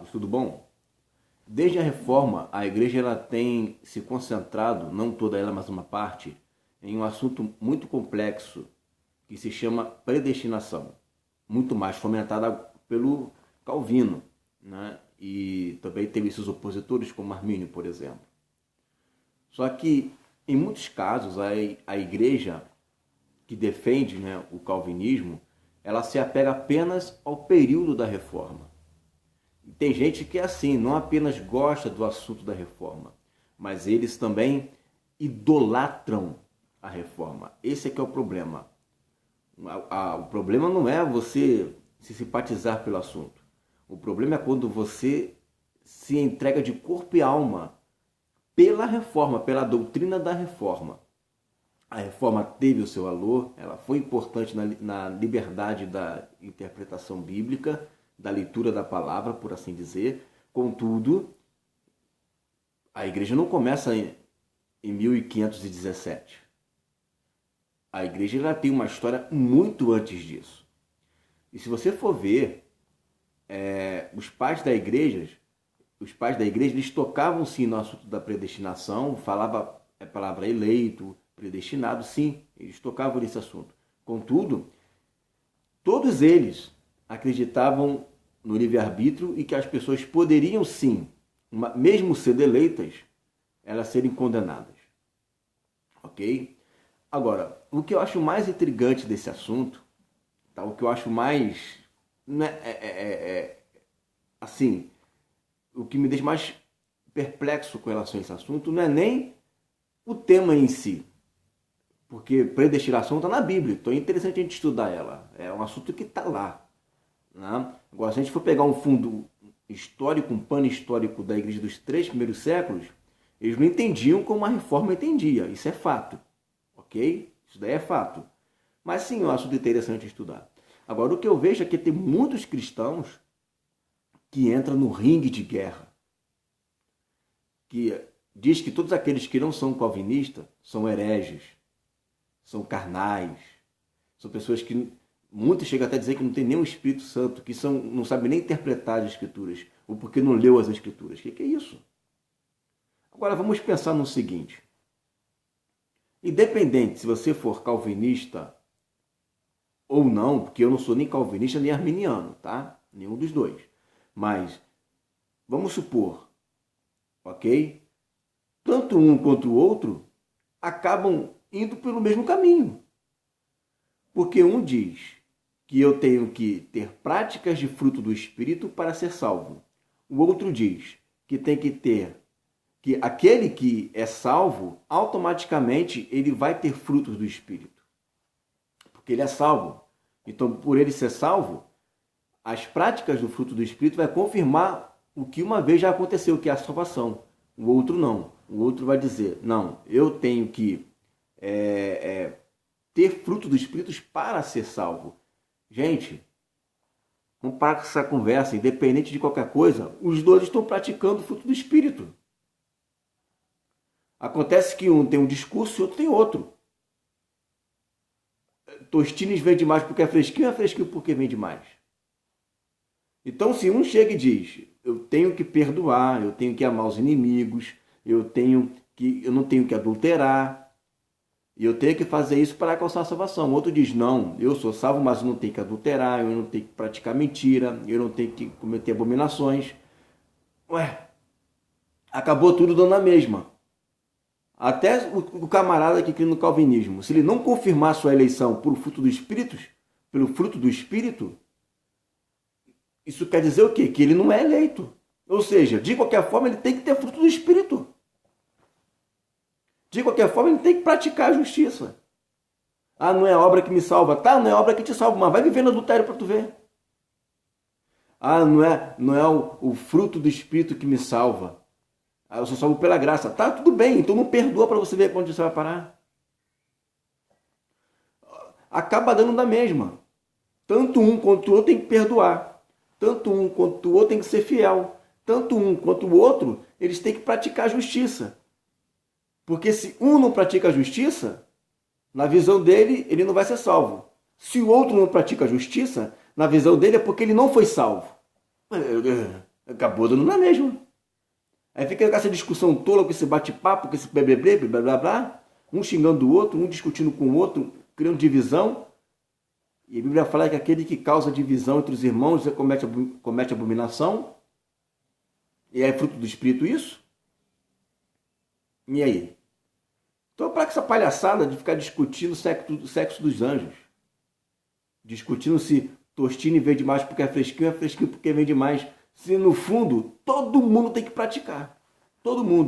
amados, tudo bom? Desde a reforma, a igreja ela tem se concentrado, não toda ela, mas uma parte, em um assunto muito complexo que se chama predestinação, muito mais fomentada pelo Calvino, né? E também teve seus opositores, como Armínio, por exemplo. Só que, em muitos casos, a igreja que defende, né, o calvinismo, ela se apega apenas ao período da reforma. Tem gente que é assim, não apenas gosta do assunto da reforma, mas eles também idolatram a reforma. Esse é que é o problema. O problema não é você se simpatizar pelo assunto. O problema é quando você se entrega de corpo e alma pela reforma, pela doutrina da reforma. A reforma teve o seu valor, ela foi importante na liberdade da interpretação bíblica, da leitura da palavra, por assim dizer. Contudo, a igreja não começa em 1517. A igreja já tem uma história muito antes disso. E se você for ver, os pais da igreja, eles tocavam sim no assunto da predestinação, falava a palavra eleito, predestinado, sim, eles tocavam nesse assunto. Contudo, todos eles acreditavam no livre-arbítrio e que as pessoas poderiam sim, mesmo sendo eleitas, elas serem condenadas. Ok? Agora, o que eu acho mais intrigante desse assunto, tá? O que eu acho mais, né, assim, o que me deixa mais perplexo com relação a esse assunto não é nem o tema em si, porque predestinação está na Bíblia, então é interessante a gente estudar ela, é um assunto que está lá. Né? Agora, se a gente for pegar um fundo histórico, um pano histórico da igreja dos 3 primeiros séculos, eles não entendiam como a reforma entendia, isso é fato, ok? Isso daí é fato. Mas sim, é um assunto interessante estudar. Agora, o que eu vejo é que tem muitos cristãos que entram no ringue de guerra, que diz que todos aqueles que não são calvinistas são hereges, são carnais, são pessoas que muitos chegam até a dizer que não tem nem o Espírito Santo, que não sabem nem interpretar as Escrituras, ou porque não leu as Escrituras. O que é isso? Agora vamos pensar no seguinte. Independente se você for calvinista ou não, porque eu não sou nem calvinista nem arminiano, tá? Nenhum dos dois. Mas, vamos supor, ok? Tanto um quanto o outro acabam indo pelo mesmo caminho. Porque um diz que eu tenho que ter práticas de fruto do Espírito para ser salvo. O outro diz que tem que ter, que aquele que é salvo, automaticamente ele vai ter frutos do Espírito. Porque ele é salvo. Então, por ele ser salvo, as práticas do fruto do Espírito vai confirmar o que uma vez já aconteceu, que é a salvação. O outro não. O outro vai dizer, não, eu tenho que ter fruto do Espírito para ser salvo. Gente, vamos parar com essa conversa, independente de qualquer coisa, os dois estão praticando o fruto do Espírito. Acontece que um tem um discurso e outro tem outro. Tostines vende mais porque é fresquinho porque vende mais. Então, se um chega e diz, eu tenho que perdoar, eu tenho que amar os inimigos, eu não tenho que adulterar, e eu tenho que fazer isso para alcançar a salvação. O outro diz, não, eu sou salvo, mas eu não tenho que adulterar, eu não tenho que praticar mentira, eu não tenho que cometer abominações. Ué, acabou tudo dando a mesma. Até o camarada que crê no calvinismo, se ele não confirmar sua eleição pelo fruto do Espírito, isso quer dizer o quê? Que ele não é eleito. Ou seja, de qualquer forma, ele tem que ter fruto do Espírito. De qualquer forma, ele tem que praticar a justiça. Ah, não é a obra que me salva. Tá, não é a obra que te salva, mas vai viver no adultério para tu ver. Ah, não é o fruto do Espírito que me salva. Ah, eu sou salvo pela graça. Tá, tudo bem, então não perdoa para você ver onde você vai parar. Acaba dando da mesma. Tanto um quanto o outro tem que perdoar. Tanto um quanto o outro tem que ser fiel. Tanto um quanto o outro, eles têm que praticar a justiça. Porque se um não pratica a justiça, na visão dele, ele não vai ser salvo. Se o outro não pratica a justiça, na visão dele é porque ele não foi salvo. Acabou dando na mesma. Aí fica com essa discussão tola, com esse bate-papo, com esse blá blá blá blá, um xingando o outro, um discutindo com o outro, criando divisão. E a Bíblia fala que aquele que causa divisão entre os irmãos comete abominação. E é fruto do Espírito isso? E aí? Então, para essa palhaçada de ficar discutindo o sexo dos anjos, discutindo se tostine vende mais porque é fresquinho porque vende mais, se no fundo todo mundo tem que praticar. Todo mundo.